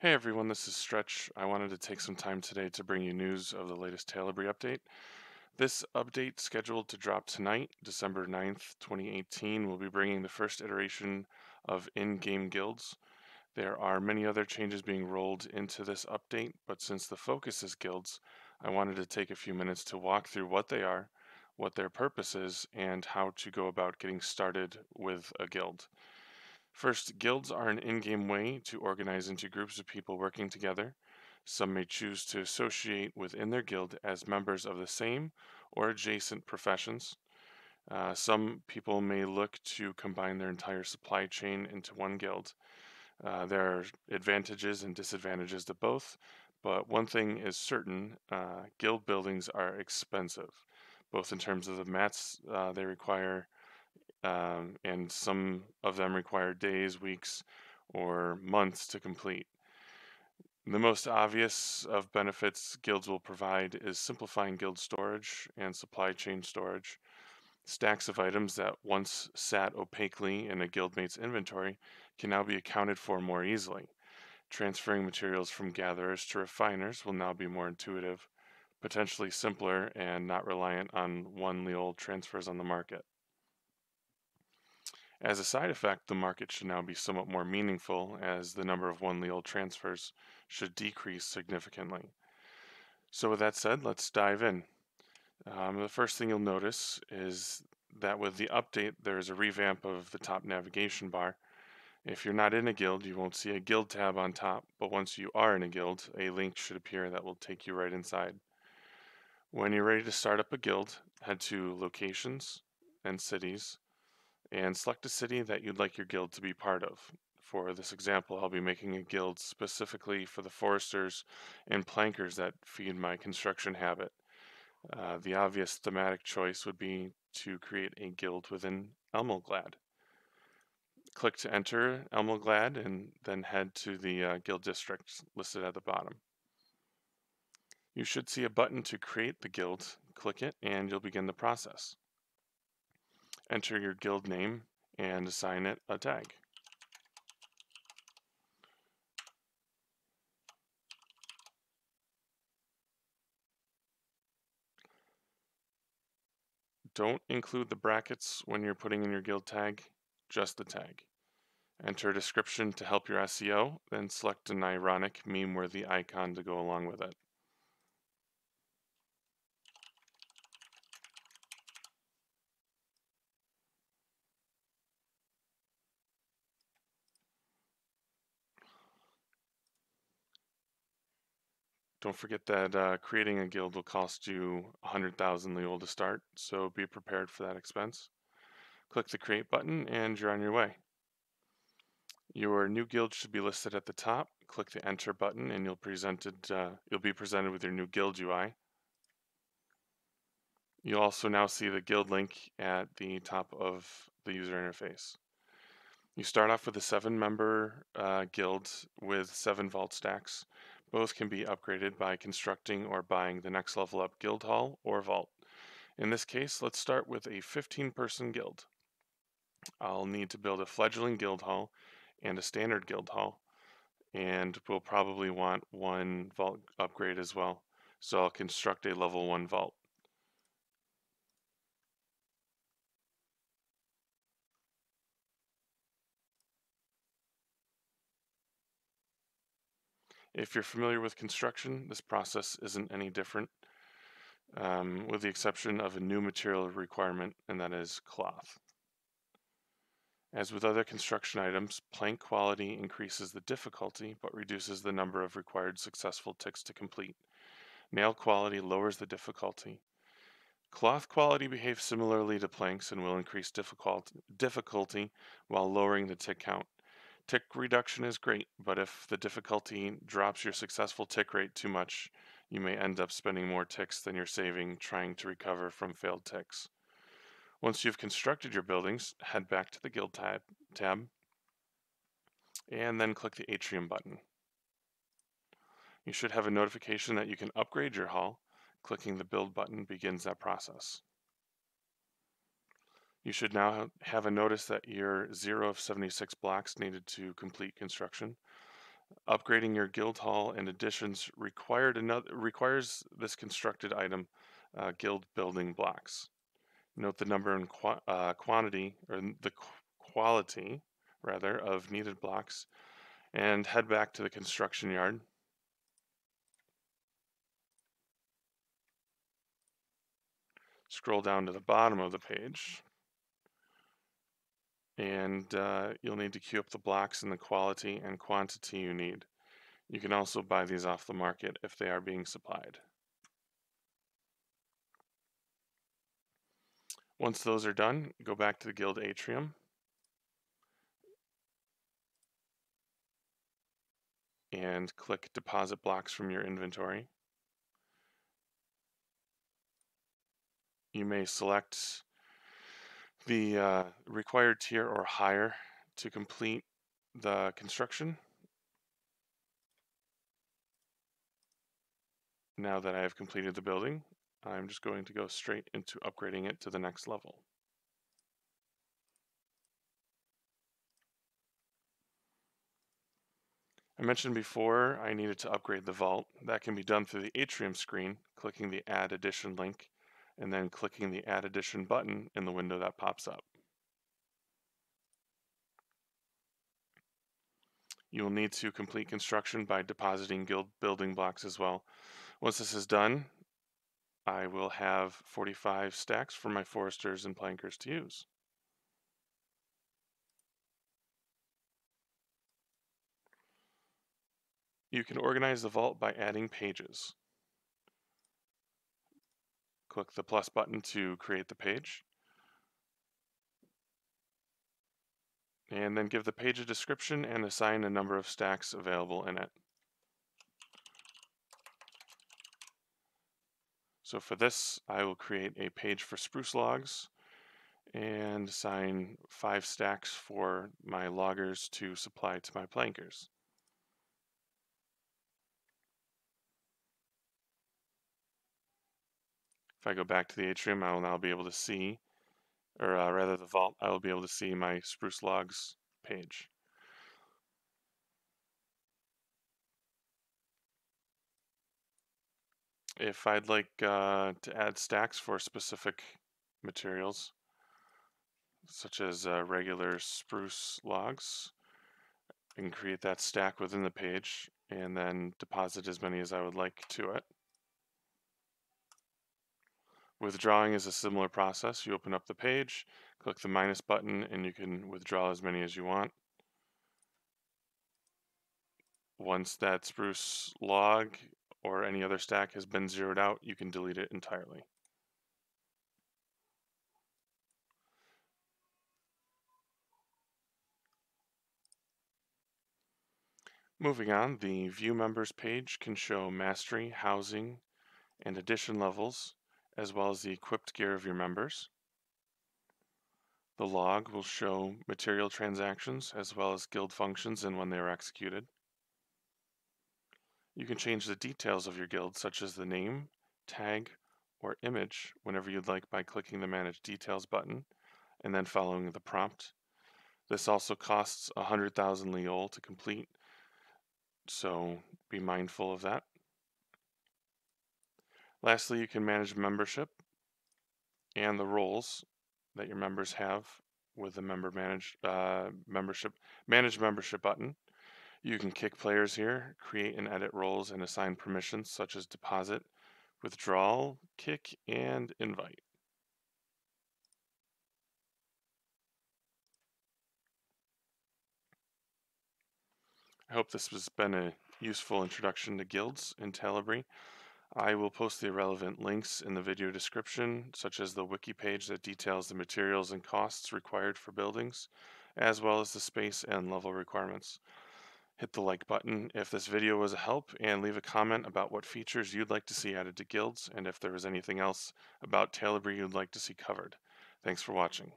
Hey everyone, this is Stretch. I wanted to take some time today to bring you news of the latest Talibri update. This update, scheduled to drop tonight, December 9th, 2018, will be bringing the first iteration of in-game guilds. There are many other changes being rolled into this update, but since the focus is guilds, I wanted to take a few minutes to walk through what they are, what their purpose is, and how to go about getting started with a guild. First, guilds are an in-game way to organize into groups of people working together. Some may choose to associate within their guild as members of the same or adjacent professions. Some people may look to combine their entire supply chain into one guild. There are advantages and disadvantages to both, but one thing is certain, guild buildings are expensive, both in terms of the mats they require, and some of them require days, weeks, or months to complete. The most obvious of benefits guilds will provide is simplifying guild storage and supply chain storage. Stacks of items that once sat opaquely in a guildmate's inventory can now be accounted for more easily. Transferring materials from gatherers to refiners will now be more intuitive, potentially simpler, and not reliant on one leal transfers on the market. As a side effect, the market should now be somewhat more meaningful, as the number of one leal transfers should decrease significantly. So with that said, let's dive in. The first thing you'll notice is that with the update, there is a revamp of the top navigation bar. If you're not in a guild, you won't see a guild tab on top, but once you are in a guild, a link should appear that will take you right inside. When you're ready to start up a guild, head to Locations and Cities, and select a city that you'd like your guild to be part of. For this example, I'll be making a guild specifically for the foresters and plankers that feed my construction habit. The obvious thematic choice would be to create a guild within Elmulglad. Click to enter Elmulglad and then head to the guild districts listed at the bottom. You should see a button to create the guild. Click it and you'll begin the process. Enter your guild name and assign it a tag. Don't include the brackets when you're putting in your guild tag, just the tag. Enter a description to help your SEO, then select an ironic meme-worthy icon to go along with it. Don't forget that creating a guild will cost you 100,000 leal to start, so be prepared for that expense. Click the create button and you're on your way. Your new guild should be listed at the top. Click the enter button and you'll be presented with your new guild UI. You'll also now see the guild link at the top of the user interface. You start off with a 7-member guild with 7 vault stacks. Both can be upgraded by constructing or buying the next level up guild hall or vault. In this case, let's start with a 15-person guild. I'll need to build a fledgling guild hall and a standard guild hall, and we'll probably want one vault upgrade as well. So I'll construct a level 1 vault. If you're familiar with construction, this process isn't any different, with the exception of a new material requirement, and that is cloth. As with other construction items, plank quality increases the difficulty but reduces the number of required successful ticks to complete. Nail quality lowers the difficulty. Cloth quality behaves similarly to planks and will increase difficulty while lowering the tick count. Tick reduction is great, but if the difficulty drops your successful tick rate too much, you may end up spending more ticks than you're saving trying to recover from failed ticks. Once you've constructed your buildings, head back to the Guild tab and then click the Atrium button. You should have a notification that you can upgrade your hall. Clicking the Build button begins that process. You should now have a notice that you're 0 of 76 blocks needed to complete construction. Upgrading your guild hall and additions requires this constructed item, guild building blocks. Note the number and quantity, or the quality, rather, of needed blocks, and head back to the construction yard. Scroll down to the bottom of the page, and you'll need to queue up the blocks in the quality and quantity you need. You can also buy these off the market if they are being supplied. Once those are done, go back to the guild atrium and click deposit blocks from your inventory. You may select the required tier or higher to complete the construction. Now that I have completed the building, I'm just going to go straight into upgrading it to the next level. I mentioned before I needed to upgrade the vault. That can be done through the atrium screen, clicking the Add Addition link, and then clicking the Add Addition button in the window that pops up. You will need to complete construction by depositing guild building blocks as well. Once this is done, I will have 45 stacks for my foresters and plankers to use. You can organize the vault by adding pages. Click the plus button to create the page, and then give the page a description and assign a number of stacks available in it. So for this, I will create a page for spruce logs and assign 5 stacks for my loggers to supply to my plankers. If I go back to the atrium, I will now be able to see, or rather the vault, I will be able to see my spruce logs page. If I'd like to add stacks for specific materials, such as regular spruce logs, I can create that stack within the page and then deposit as many as I would like to it. Withdrawing is a similar process. You open up the page, click the minus button, and you can withdraw as many as you want. Once that spruce log or any other stack has been zeroed out, you can delete it entirely. Moving on, the View Members page can show mastery, housing, and addition levels, as well as the equipped gear of your members. The log will show material transactions, as well as guild functions and when they were executed. You can change the details of your guild, such as the name, tag, or image, whenever you'd like by clicking the Manage Details button and then following the prompt. This also costs 100,000 Leol to complete, so be mindful of that. Lastly, you can manage membership and the roles that your members have with the Manage Membership button. You can kick players here, create and edit roles, and assign permissions such as deposit, withdrawal, kick, and invite. I hope this has been a useful introduction to guilds in Talibri. I will post the relevant links in the video description, such as the wiki page that details the materials and costs required for buildings, as well as the space and level requirements. Hit the like button if this video was a help, and leave a comment about what features you'd like to see added to guilds, and if there was anything else about Talibri you'd like to see covered. Thanks for watching.